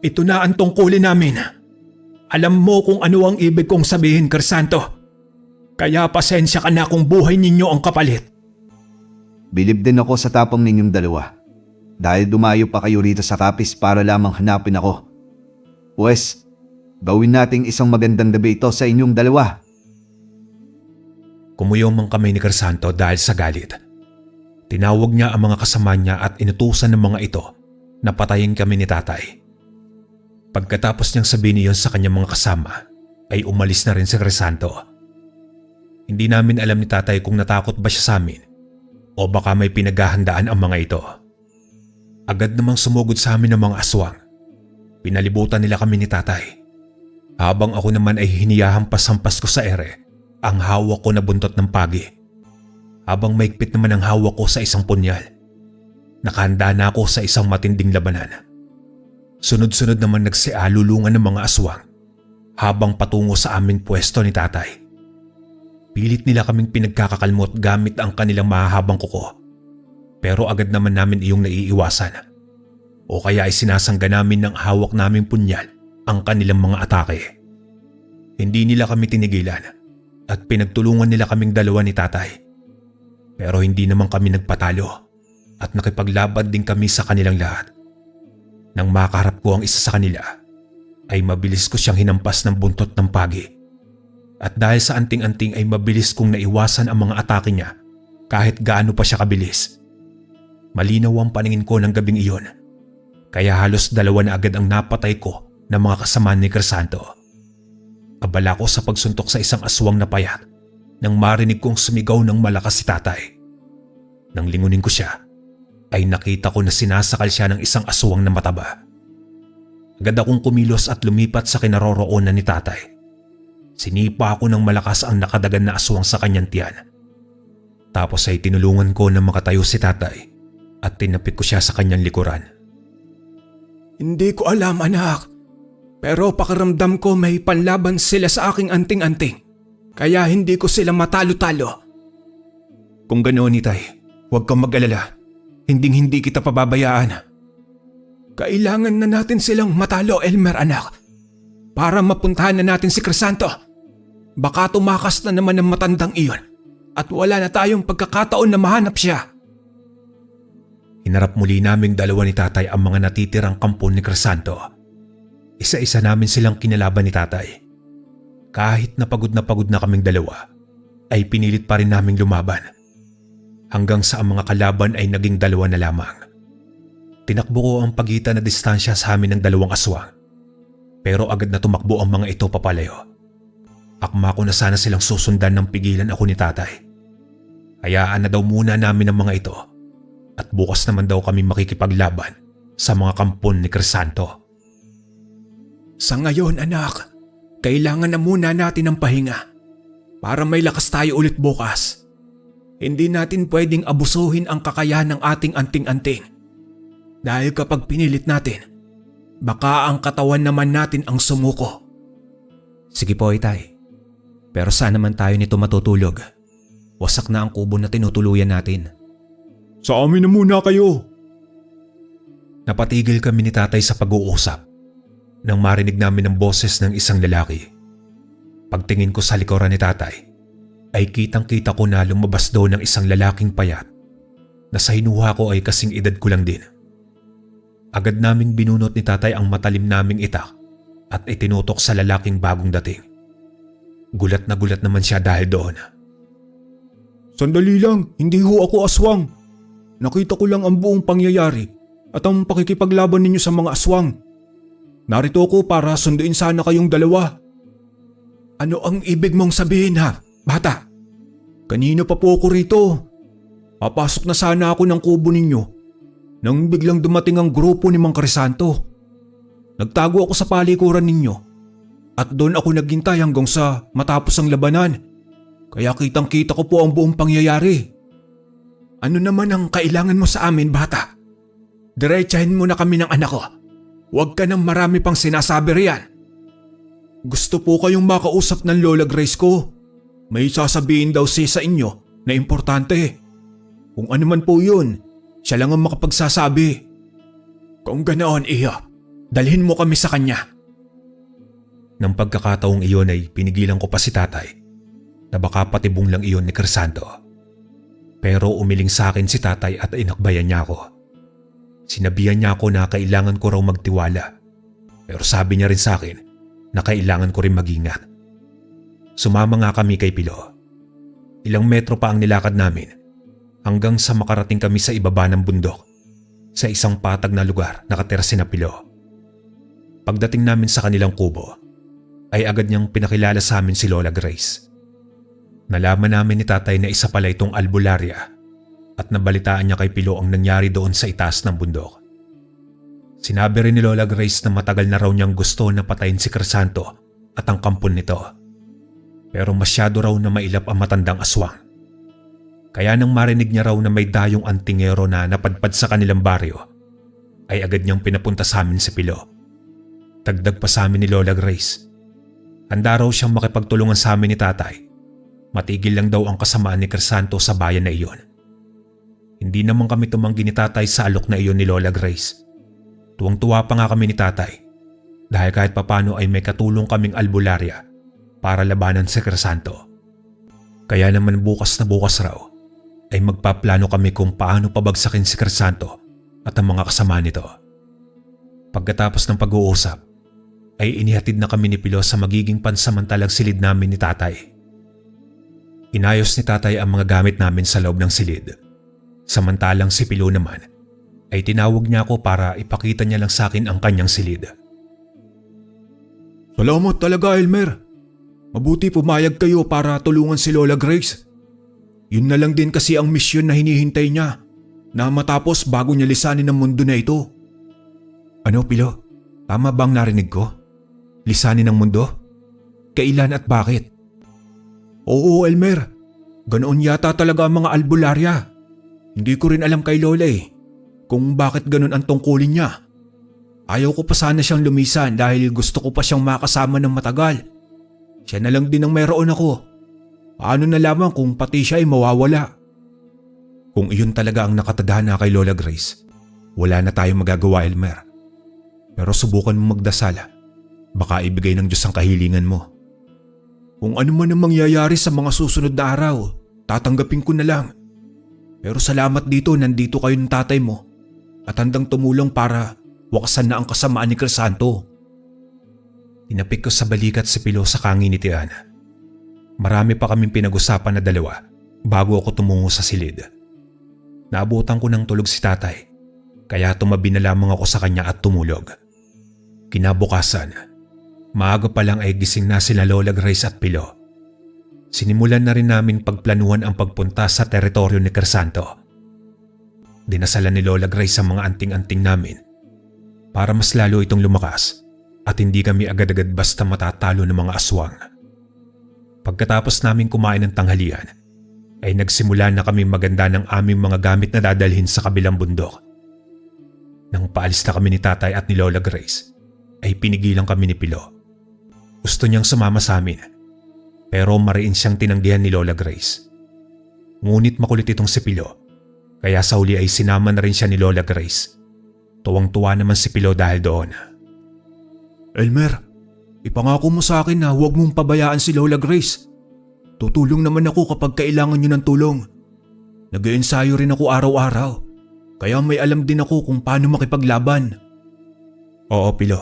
Ito na ang tungkulin namin. Alam mo kung ano ang ibig kong sabihin, Crisanto. Kaya pasensya ka na kung buhay ninyo ang kapalit. Bilib din ako sa tapang ninyong dalawa. Dahil dumayo pa kayo rito sa Capiz para lamang hanapin ako. Pwes, gawin nating isang magandang gabi ito sa inyong dalawa. Kumuyom ang kamay ni Crisanto dahil sa galit. Tinawag niya ang mga kasama niya at inutusan ng mga ito na patayin kami ni tatay. Pagkatapos niyang sabihin iyon sa kanyang mga kasama, ay umalis na rin si Crisanto. Hindi namin alam ni tatay kung natakot ba siya sa amin o baka may pinaghahandaan ang mga ito. Agad namang sumugod sa amin ng mga aswang. Pinalibutan nila kami ni tatay. Habang ako naman ay hiniyahampas-hampas ko sa ere ang hawak ko na buntot ng pagi. Habang maigpit naman ang hawak ko sa isang punyal. Nakahanda na ako sa isang matinding labanan. Sunod-sunod naman nagsialulungan ng mga aswang habang patungo sa aming pwesto ni tatay. Pilit nila kaming pinagkakakalmot gamit ang kanilang mahahabang kuko. Pero agad naman namin iyong naiiwasan. O kaya ay sinasangga namin ng hawak naming punyal ang kanilang mga atake. Hindi nila kami tinigilan at pinagtulungan nila kaming dalawa ni tatay. Pero hindi naman kami nagpatalo at nakipaglaban din kami sa kanilang lahat. Nang makaharap ko ang isa sa kanila, ay mabilis ko siyang hinampas ng buntot ng pagi. At dahil sa anting-anting ay mabilis kong naiwasan ang mga atake niya kahit gaano pa siya kabilis. Malinaw ang paningin ko ng gabing iyon, kaya halos dalawa na agad ang napatay ko ng mga kasama ni Crisanto. Abala ko sa pagsuntok sa isang aswang na payat nang marinig kong sumigaw ng malakas si tatay. Nang lingunin ko siya, ay nakita ko na sinasakal siya ng isang aswang na mataba. Agad akong kumilos at lumipat sa kinaroroonan ni tatay. Sinipa ako ng malakas ang nakadagan na aswang sa kanyang tiyan. Tapos ay tinulungan ko na makatayo si tatay at tinapik ko siya sa kanyang likuran. Hindi ko alam, anak. Pero pakiramdam ko may panlaban sila sa aking anting-anting. Kaya hindi ko sila matalo-talo. Kung ganoon, Itay, huwag kang mag-alala. Hinding-hindi kita pababayaan. Kailangan na natin silang matalo, Elmer, anak. Para mapuntahan na natin si Crisanto. Baka tumakas na naman ang matandang iyon at wala na tayong pagkakataon na mahanap siya. Hinarap muli naming dalawa ni tatay ang mga natitirang kampon ni Crisanto. Isa-isa namin silang kinalaban ni tatay. Kahit na pagod na kaming dalawa, ay pinilit pa rin naming lumaban. Hanggang sa ang mga kalaban ay naging dalawa na lamang. Tinakbo ko ang pagitan na distansya sa amin ng dalawang aswang. Pero agad na tumakbo ang mga ito papalayo. Akma ko na sana silang susundan ng pigilan ako ni tatay. Hayaan na daw muna namin ang mga ito at bukas naman daw kami makikipaglaban sa mga kampon ni Crisanto. Sa ngayon, anak, kailangan na muna natin ng pahinga para may lakas tayo ulit bukas. Hindi natin pwedeng abusuhin ang kakayahan ng ating anting-anting. Dahil kapag pinilit natin, baka ang katawan naman natin ang sumuko. Sige po, Itay. Pero saan naman tayo nito matutulog? Wasak na ang kubo na tinutuluyan natin. Sa amin na muna kayo. Napatigil kami ni tatay sa pag-uusap nang marinig namin ang boses ng isang lalaki. Pagtingin ko sa likuran ni tatay, ay kitang-kita ko na lumabas daw ng isang lalaking payat na sa hinuha ko ay kasing edad ko lang din. Agad naming binunot ni tatay ang matalim naming itak at itinutok sa lalaking bagong dating. Gulat na gulat naman siya dahil doon. Sandali lang, hindi ho ako aswang. Nakita ko lang ang buong pangyayari at ang pakikipaglaban ninyo sa mga aswang. Narito ako para sunduin sana kayong dalawa. Ano ang ibig mong sabihin ha, bata? Kanina pa po ako rito. Papasok na sana ako ng kubo ninyo nang biglang dumating ang grupo ni Mang Crisanto. Nagtago ako sa palikuran ninyo at doon ako naghintay hanggang sa matapos ang labanan. Kaya kitang-kita ko po ang buong pangyayari. Ano naman ang kailangan mo sa amin, bata? Diretsahin mo na kami ng anak ko. Huwag ka nang marami pang sinasabi riyan. Gusto po kayong makausap ng Lola Grace ko. May sasabihin daw siya sa inyo na importante. Kung ano man po yun, siya lang ang makapagsasabi. Kung ganoon, iyo, dalhin mo kami sa kanya. Nang pagkakataong iyon ay pinigilan ko pa si tatay na baka patibong lang iyon ni Crisanto. Pero umiling sa akin si tatay at inakbayan niya ako. Sinabihan niya ako na kailangan ko raw magtiwala. Pero sabi niya rin sa akin na kailangan ko rin mag-ingat. Sumama nga kami kay Pilo. Ilang metro pa ang nilakad namin hanggang sa makarating kami sa ibaba ng bundok sa isang patag na lugar nakatira si Pilo. Pagdating namin sa kanilang kubo ay agad niyang pinakilala sa amin si Lola Grace. Nalaman namin ni tatay na isa pala itong albularya at nabalitaan niya kay Pilo ang nangyari doon sa itaas ng bundok. Sinabi rin ni Lola Grace na matagal na raw niyang gusto na patayin si Crisanto at ang kampon nito. Pero masyado raw na mailap ang matandang aswang. Kaya nang marinig niya raw na may dayong antingero na napadpad sa kanilang baryo, ay agad niyang pinapunta sa amin si Pilo. Dagdag pa sa amin ni Lola Grace. Handa raw siyang makipagtulungan sa amin ni tatay. Matigil lang daw ang kasamaan ni Crisanto sa bayan na iyon. Hindi naman kami tumanggi ni tatay sa alok na iyon ni Lola Grace. Tuwang-tuwa pa nga kami ni tatay dahil kahit papano ay may katulong kaming albularya para labanan si Crisanto. Kaya naman bukas na bukas raw ay magpaplano kami kung paano pabagsakin si Crisanto at ang mga kasama nito. Pagkatapos ng pag-uusap ay inihatid na kami ni Pilo sa magiging pansamantalang silid namin ni tatay. Inayos ni tatay ang mga gamit namin sa loob ng silid. Samantalang si Pilo naman ay tinawag niya ako para ipakita niya lang sa akin ang kanyang silid. Salamat talaga, Elmer. Mabuti pumayag kayo para tulungan si Lola Grace. Yun na lang din kasi ang misyon na hinihintay niya na matapos bago niya lisanin ang mundo na ito. Ano, Pilo? Tama bang narinig ko? Lisanin ang mundo? Kailan at bakit? Oo, Elmer. Ganoon yata talaga ang mga albularya. Hindi ko rin alam kay Lola kung bakit ganoon ang tungkulin niya. Ayaw ko pa sana siyang lumisan dahil gusto ko pa siyang makasama ng matagal. Siya na lang din ang mayroon ako. Paano na lamang kung pati siya ay mawawala? Kung iyon talaga ang nakatadhana kay Lola Grace, wala na tayong magagawa, Elmer. Pero subukan mo magdasal. Baka ibigay ng Diyos ang kahilingan mo. Kung ano man ang mangyayari sa mga susunod na araw, tatanggapin ko na lang. Pero salamat dito nandito kayo ng tatay mo at handang tumulong para wakasan na ang kasamaan ni Crisanto. Tinapik ko sa balikat si Pilo sa kanginitian. Marami pa kaming pinag-usapan na dalawa bago ako tumungo sa silid. Naabutan ko ng tulog si tatay, kaya tumabi na lamang ako sa kanya at tumulog. Kinabukasan, maaga pa lang ay gising na sila Lola Grace at Pilo. Sinimulan na rin namin pagplanuhan ang pagpunta sa teritoryo ni Crisanto. Dinasalan ni Lola Grace ang mga anting-anting namin para mas lalo itong lumakas at hindi kami agad-agad basta matatalo ng mga aswang. Pagkatapos namin kumain ng tanghalian, ay nagsimula na kami maganda ng aming mga gamit na dadalhin sa kabilang bundok. Nang paalis na kami ni tatay at ni Lola Grace, ay pinigilan kami ni Pilo. Gusto niyang sumama sa amin, pero mariin siyang tinanggihan ni Lola Grace. Ngunit makulit itong si Pilo, kaya sa huli ay sinama na rin siya ni Lola Grace. Tuwang-tuwa naman si Pilo dahil doon. Elmer, ipangako mo sa akin na huwag mong pabayaan si Lola Grace. Tutulong naman ako kapag kailangan niyo ng tulong. Nag-iensayo rin ako araw-araw, kaya may alam din ako kung paano makipaglaban. Oo, Pilo,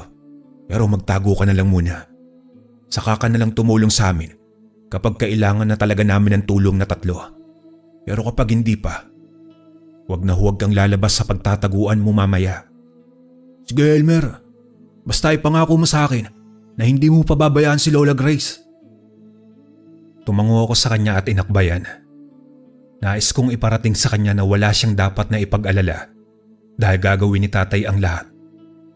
pero magtago ka na lang muna. Saka ka na lang tumulong sa amin kapag kailangan na talaga namin ng tulong na tatlo. Pero kapag hindi pa, Huwag na huwag kang lalabas sa pagtataguan mo mamaya. Sige Elmer, basta ipangako mo sa akin na hindi mo pababayaan si Lola Grace. Tumango ako sa kanya at inakbayan. Nais kong iparating sa kanya na wala siyang dapat na ipag-alala dahil gagawin ni tatay ang lahat.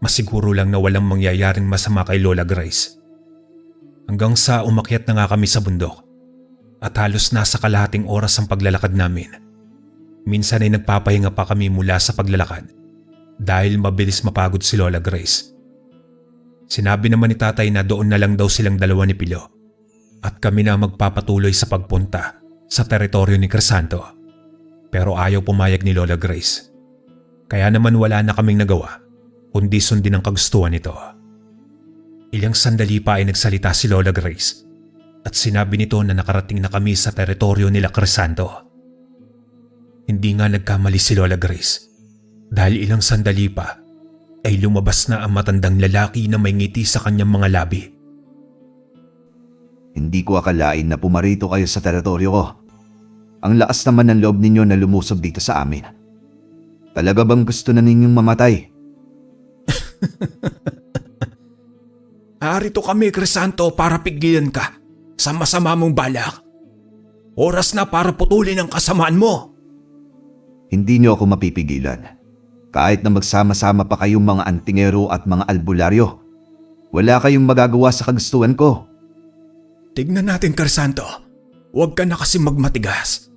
Masiguro lang na walang mangyayaring masama kay Lola Grace. Hanggang sa umakyat na nga kami sa bundok at halos nasa kalahating oras ang paglalakad namin. Minsan ay nagpapahinga pa kami mula sa paglalakad dahil mabilis mapagod si Lola Grace. Sinabi naman ni tatay na doon na lang daw silang dalawa ni Pilo at kami na magpapatuloy sa pagpunta sa teritoryo ni Crisanto. Pero ayaw pumayag ni Lola Grace. Kaya naman wala na kaming nagawa kundi sundin ang kagustuhan nito. Ilang sandali pa ay nagsalita si Lola Grace at sinabi nito na nakarating na kami sa teritoryo nila Crisanto. Hindi nga nagkamali si Lola Grace dahil ilang sandali pa ay lumabas na ang matandang lalaki na may ngiti sa kanyang mga labi. Hindi ko akalain na pumarito kayo sa teritoryo ko. Ang lakas naman ng loob ninyo na lumusob dito sa amin. Talaga bang gusto na ninyong mamatay? Arito kami, Crisanto, para pigilan ka sa masama mong balak. Oras na para putulin ang kasamaan mo. Hindi niyo ako mapipigilan. Kahit na magsama-sama pa kayong mga antingero at mga albularyo, wala kayong magagawa sa kagustuhan ko. Tignan natin, Crisanto. Huwag ka na kasi magmatigas.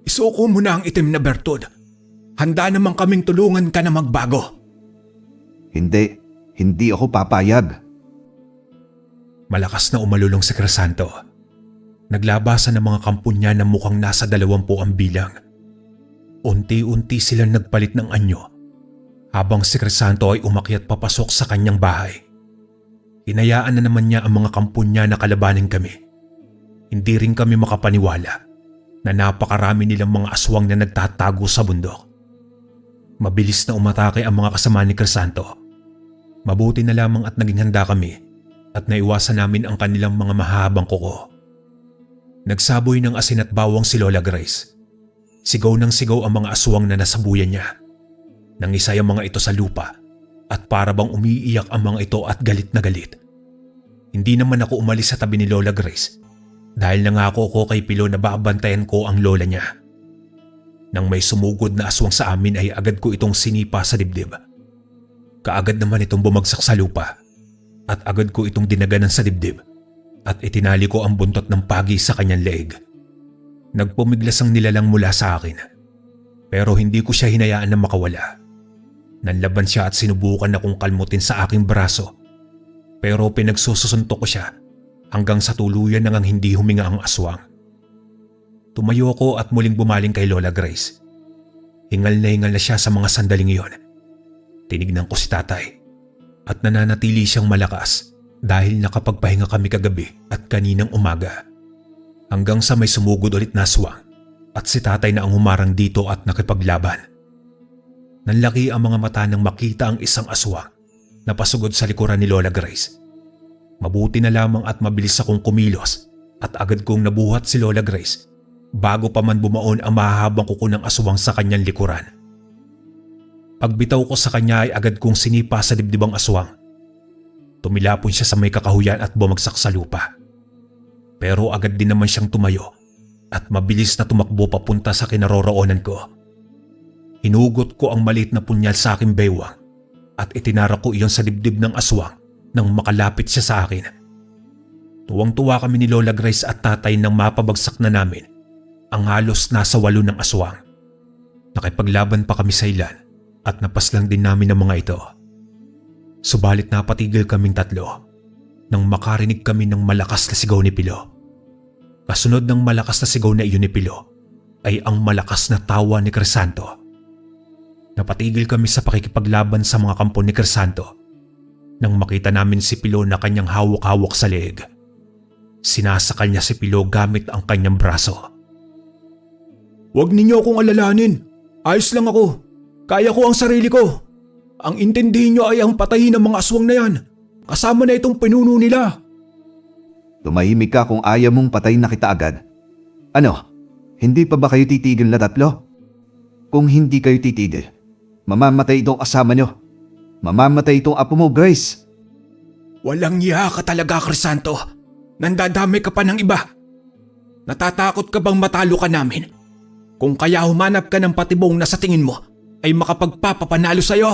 Isuko mo na ang itim na bertud. Handa naman kaming tulungan ka na magbago. Hindi ako papayag. Malakas na umalulong si Crisanto. Naglabasan ng mga kampon niya na mukhang nasa 20 ang bilang. Unti-unti silang nagpalit ng anyo habang si Crisanto ay umakyat papasok sa kanyang bahay. Hinayaan na naman niya ang mga kampon niya na kalabanin kami. Hindi rin kami makapaniwala na napakarami nilang mga aswang na nagtatago sa bundok. Mabilis na umatake ang mga kasama ni Crisanto. Mabuti na lamang at naging handa kami at naiwasan namin ang kanilang mga mahahabang kuko. Nagsaboy ng asin at bawang si Lola Grace. Sigaw ng sigaw ang mga aswang na nasabuyan niya. Nangisay ang mga ito sa lupa at para bang umiiyak ang mga ito at galit na galit. Hindi naman ako umalis sa tabi ni Lola Grace dahil nangako ko kay Pilo na babantayan ko ang lola niya. Nang may sumugod na aswang sa amin ay agad ko itong sinipa sa dibdib. Kaagad naman itong bumagsak sa lupa at agad ko itong dinaganan sa dibdib at itinali ko ang buntot ng pagi sa kanyang leeg. Nagpumiglas ang nilalang mula sa akin pero hindi ko siya hinayaan na makawala. Nanlaban siya at sinubukan akong kalmutin sa aking braso pero pinagsusuntok ko siya hanggang sa tuluyan nang hindi huminga ang aswang. Tumayo ako at muling bumaling kay Lola Grace. Hingal na siya sa mga sandaling iyon. Tinignan ko si tatay at nananatili siyang malakas dahil nakapagpahinga kami kagabi at kaninang umaga. Hanggang sa may sumugod ulit na aswang at si tatay na ang humarang dito at nakipaglaban. Nanlaki ang mga mata nang makita ang isang aswang na pasugod sa likuran ni Lola Grace. Mabuti na lamang at mabilis akong kumilos at agad kong nabuhat si Lola Grace bago pa man bumaon ang mahahabang kuko ng aswang sa kanyang likuran. Pagbitaw ko sa kanya ay agad kong sinipa sa dibdibang aswang. Tumilapon siya sa may kakahuyan at bumagsak sa lupa. Pero agad din naman siyang tumayo at mabilis na tumakbo papunta sa kinaroroonan ko. Hinugot ko ang maliit na punyal sa aking baywang at itinara ko iyon sa dibdib ng aswang nang makalapit siya sa akin. Tuwang-tuwa kami ni Lola Grace at tatay nang mapabagsak na namin ang halos nasa 8 ng aswang. Nakipaglaban pa kami sa ilan at napaslang din namin ang mga ito. Subalit napatigil kaming tatlo nang makarinig kami ng malakas na sigaw ni Pilo. Kasunod ng malakas na sigaw na iyon ni Pilo ay ang malakas na tawa ni Crisanto. Napatigil kami sa pakikipaglaban sa mga kampo ni Crisanto nang makita namin si Pilo na kanyang hawak-hawak sa leeg. Sinasakal niya si Pilo gamit ang kanyang braso. Huwag ninyo akong alalanin. Ayos lang ako. Kaya ko ang sarili ko. Ang intindihin nyo ay ang patayin ng mga aswang na yan. Kasama na itong pinuno nila. Tumahimik ka kung ayaw mong patayin na kita agad. Ano? Hindi pa ba kayo titigil na tatlo? Kung hindi kayo titigil, mamamatay itong kasama nyo. Mamamatay itong apo mo, Grace. Walang iya ka talaga, Crisanto. Nandadami ka pa ng iba. Natatakot ka bang matalo ka namin? Kung kaya humanap ka ng patibong na sa tingin mo ay makapagpapapanalo sa'yo?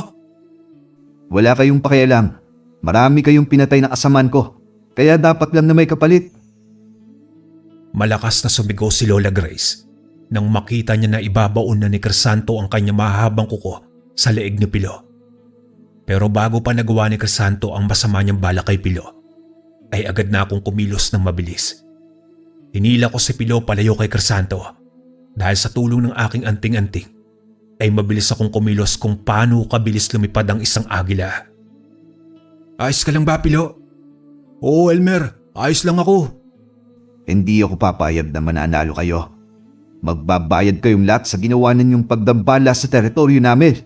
Wala kayong pakialam. Marami kayong pinatay na kasamaan ko. Kaya dapat lang na may kapalit. Malakas na sumigaw si Lola Grace nang makita niya na ibabaon na ni Crisanto ang kanyang mahabang kuko sa leeg ni Pilo. Pero bago pa nagawa ni Crisanto ang masama niyang balak kay Pilo, ay agad na akong kumilos ng mabilis. Hinila ko si Pilo palayo kay Crisanto dahil sa tulong ng aking anting-anting ay mabilis akong kumilos kung paano kabilis lumipad ang isang agila. Ayos ka lang ba, Pilo? Oo, Elmer. Ayos lang ako. Hindi ako papayag na mananalo kayo. Magbabayad kayong lahat sa ginawa ninyong pagdambala sa teritoryo namin.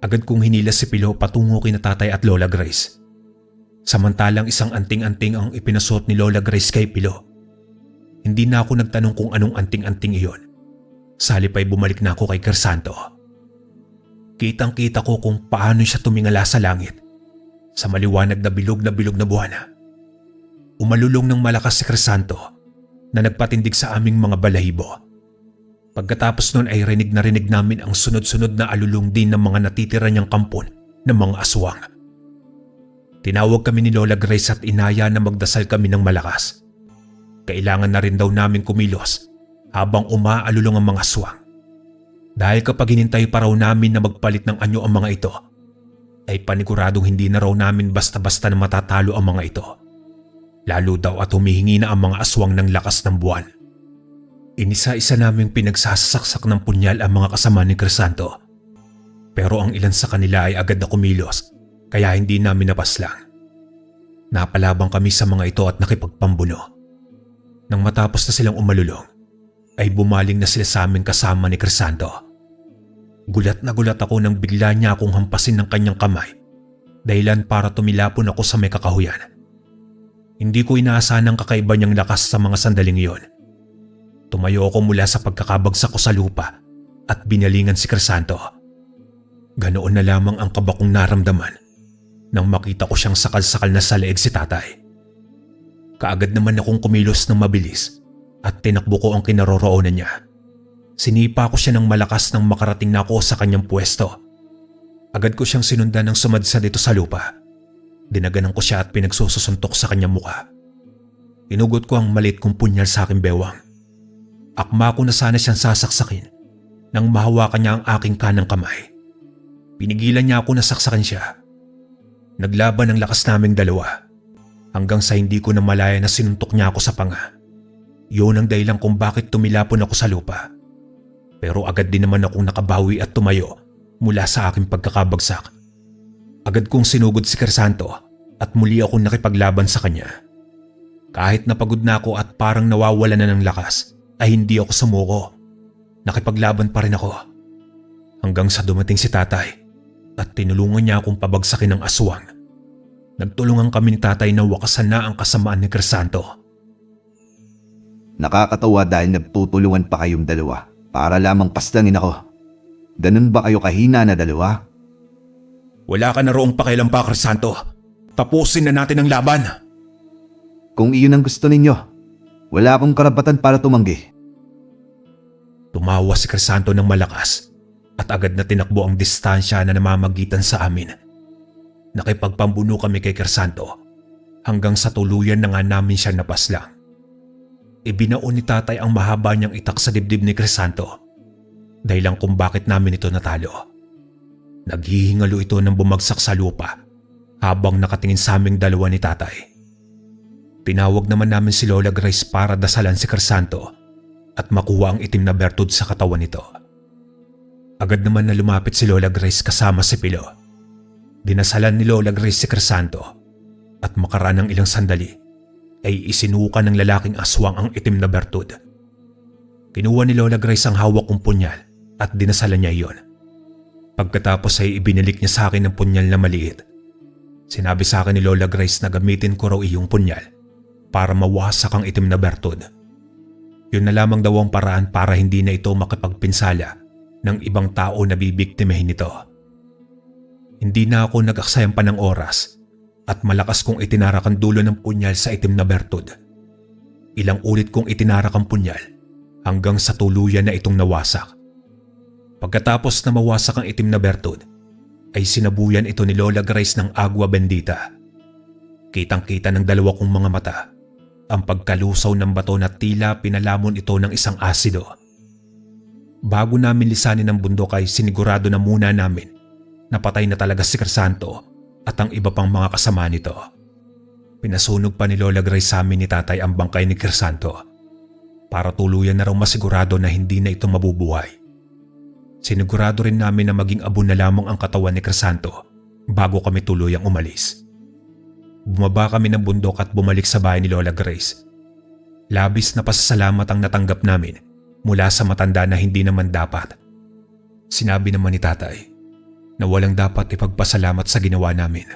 Agad kong hinila si Pilo patungo kina Tatay at Lola Grace. Samantalang isang anting-anting ang ipinasuot ni Lola Grace kay Pilo. Hindi na ako nagtanong kung anong anting-anting iyon. Sa halip ay bumalik na ako kay Crisanto. Kitang-kita ko kung paano siya tumingala sa langit sa maliwanag na bilog na buwan. Umalulong ng malakas si Crisanto na nagpatindig sa aming mga balahibo. Pagkatapos nun ay rinig namin ang sunod-sunod na alulong din ng mga natitira niyang kampon ng mga aswang. Tinawag kami ni Lola Grace at inaya na magdasal kami ng malakas. Kailangan na rin daw namin kumilos habang umaalulong ang mga aswang. Dahil kapag hinintay pa raw namin na magpalit ng anyo ang mga ito, ay paniguradong hindi na raw namin basta-basta na matatalo ang mga ito. Lalo daw at humihingi na ang mga aswang ng lakas ng buwan. Inisa-isa naming pinagsasaksak ng punyal ang mga kasama ni Crisanto. Pero ang ilan sa kanila ay agad na kumilos kaya hindi namin napaslang. Napalabang kami sa mga ito at nakipagpambuno. Nang matapos na silang umalulong, ay bumaling na sila sa aming kasama ni Crisanto. Gulat na gulat ako nang bigla niya akong hampasin ng kanyang kamay dahilan para tumilapon ako sa may kakahuyan. Hindi ko inaasahan ang kakaiba niyang lakas sa mga sandaling iyon. Tumayo ako mula sa pagkakabagsak ko sa lupa at binalingan si Crisanto. Ganoon na lamang ang kaba kong naramdaman nang makita ko siyang sakal-sakal na sa leeg si Tatay. Kaagad naman akong kumilos ng mabilis at tinakbo ko ang kinaroroonan niya. Sinipa ko siya ng malakas nang makarating na ako sa kanyang pwesto. Agad ko siyang sinundan ng sumadsa dito sa lupa. Dinaganan ko siya at pinagsususuntok sa kanyang muka. Inugot ko ang maliit kong punyal sa aking bewang. Akma ko na sana siyang sasaksakin nang mahawakan niya ang aking kanang kamay. Pinigilan niya ako na saksakan siya. Naglaban ang lakas naming dalawa hanggang sa hindi ko na malaya na sinuntok niya ako sa panga. Yun ang dahilan kung bakit tumilapon ako sa lupa. Pero agad din naman akong nakabawi at tumayo mula sa aking pagkakabagsak. Agad kong sinugod si Crisanto at muli akong nakipaglaban sa kanya. Kahit napagod na ako at parang nawawala na ng lakas, ay hindi ako sumuko. Nakipaglaban pa rin ako. Hanggang sa dumating si Tatay at tinulungan niya akong pabagsakin ng aswang. Nagtulungan kami ni Tatay na wakasan na ang kasamaan ni Crisanto. Nakakatawa dahil nagtutulungan pa kayong dalawa para lamang paslangin ako. Ganun ba kayo kahina na dalawa? Wala ka na roong pakialam pa, Crisanto. Tapusin na natin ang laban. Kung iyon ang gusto ninyo, wala akong karapatan para tumanggi. Tumawa si Crisanto ng malakas at agad na tinakbo ang distansya na namamagitan sa amin. Nakipagpambuno kami kay Crisanto hanggang sa tuluyan na nga namin siya napaslang. Ibinaon ni Tatay ang mahaba niyang itak sa dibdib ni Crisanto dahilan kung bakit namin ito natalo. Naghihingalo ito nang bumagsak sa lupa habang nakatingin sa aming dalawa ni Tatay. Tinawag naman namin si Lola Grace para dasalan si Crisanto at makuha ang itim na bertud sa katawan nito. Agad naman na lumapit si Lola Grace kasama si Pilo. Dinasalan ni Lola Grace si Crisanto at makaraan ng ilang sandali ay isinuka ng lalaking aswang ang itim na bertud. Kinuha ni Lola Grace ang hawak kong punyal at dinasalan niya iyon. Pagkatapos ay ibinalik niya sa akin ang punyal na maliit. Sinabi sa akin ni Lola Grace na gamitin ko raw iyong punyal para mawasak ang itim na bertud. Yun na lamang daw ang paraan para hindi na ito makipagpinsala ng ibang tao na bibiktimahin nito. Hindi na ako nag-aksayang pa ng oras at malakas kong itinarak ang dulo ng punyal sa itim na bertud. Ilang ulit kong itinarak ang punyal hanggang sa tuluyan na itong nawasak. Pagkatapos na mawasak ang itim na bertud, ay sinabuyan ito ni Lola Grace ng agua bendita. Kitang-kita ng dalawa kong mga mata ang pagkalusaw ng bato na tila pinalamon ito ng isang asido. Bago namin lisanin ang bundok ay sinigurado na muna namin na patay na talaga si Crisanto at ang iba pang mga kasama nito. Pinasunog pa ni Lola Grace sa amin ni Tatay ang bangkay ni Crisanto para tuluyan na raw masigurado na hindi na ito mabubuhay. Sinigurado rin namin na maging abo na lamang ang katawan ni Crisanto bago kami tuluyang umalis. Bumaba kami ng bundok at bumalik sa bahay ni Lola Grace. Labis na pasasalamat ang natanggap namin mula sa matanda na hindi naman dapat. Sinabi naman ni Tatay na walang dapat ipagpasalamat sa ginawa namin,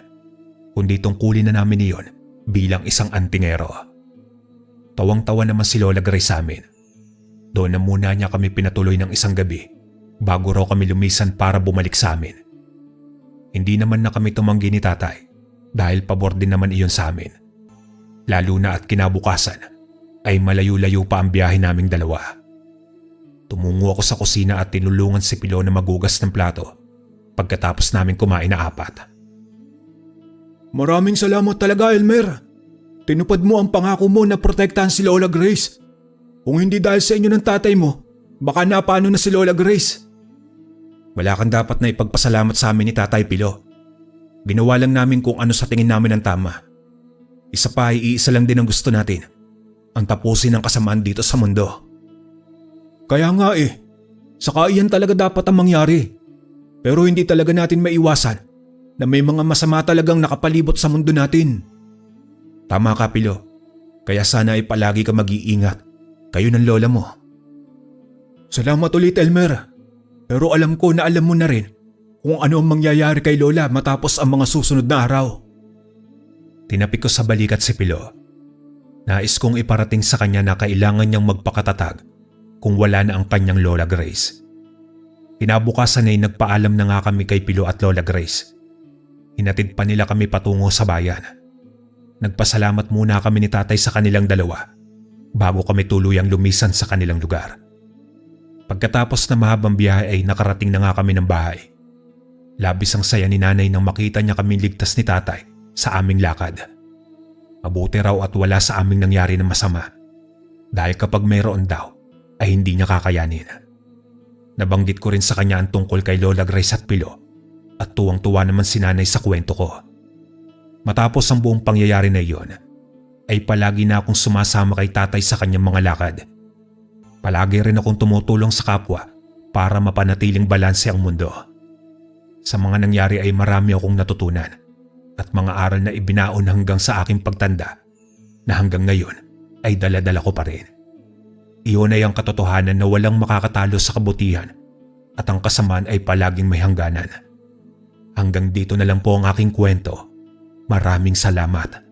kundi tungkulin na namin iyon bilang isang antingero. Tawang-tawa naman si Lola Grace sa amin. Doon na muna niya kami pinatuloy ng isang gabi bago raw kami lumisan para bumalik sa amin. Hindi naman na kami tumanggi ni Tatay dahil pabor din naman iyon sa amin. Lalo na at kinabukasan ay malayo-layo pa ang biyahe naming dalawa. Tumungo ako sa kusina at tinulungan si Pilo na magugas ng plato pagkatapos namin kumain na 4. Maraming salamat talaga, Elmer. Tinupad mo ang pangako mo na protektahan si Lola Grace. Kung hindi dahil sa inyo ng tatay mo, baka napano na si Lola Grace. Wala kang dapat na ipagpasalamat sa amin ni Tatay Pilo. Ginawa lang namin kung ano sa tingin namin ang tama. Isa pa ay iisa lang din ang gusto natin, ang tapusin ang kasamaan dito sa mundo. Kaya nga saka iyan talaga dapat ang mangyari. Pero hindi talaga natin maiwasan na may mga masama talagang nakapalibot sa mundo natin. Tama ka, Pilo. Kaya sana ay palagi ka mag-iingat. Kayo ng lola mo. Salamat ulit, Elmer. Pero alam ko na alam mo na rin kung ano ang mangyayari kay Lola matapos ang mga susunod na araw. Tinapik ko sa balikat si Pilo. Nais kong iparating sa kanya na kailangan niyang magpakatatag kung wala na ang kanyang Lola Grace. Kinabukasan ay nagpaalam na nga kami kay Pilo at Lola Grace. Hinatid pa nila kami patungo sa bayan. Nagpasalamat muna kami ni Tatay sa kanilang dalawa bago kami tuluyang lumisan sa kanilang lugar. Pagkatapos na mahabang biyahe ay nakarating na nga kami ng bahay. Labis ang saya ni Nanay nang makita niya kami ligtas ni Tatay sa aming lakad. Mabuti raw at wala sa aming nangyari na masama dahil kapag mayroon daw ay hindi niya kakayanin. Nabanggit ko rin sa kanya ang tungkol kay Lola Grace at Pilo at tuwang-tuwa naman si Nanay sa kwento ko. Matapos ang buong pangyayari na iyon ay palagi na akong sumasama kay Tatay sa kanyang mga lakad. Palagi rin akong tumutulong sa kapwa para mapanatiling balanse ang mundo. Sa mga nangyari ay marami akong natutunan at mga aral na ibinaon hanggang sa aking pagtanda na hanggang ngayon ay dala-dala ko pa rin. Iyon ay ang katotohanan na walang makakatalo sa kabutihan at ang kasamaan ay palaging may hangganan. Hanggang dito na lang po ang aking kwento. Maraming salamat.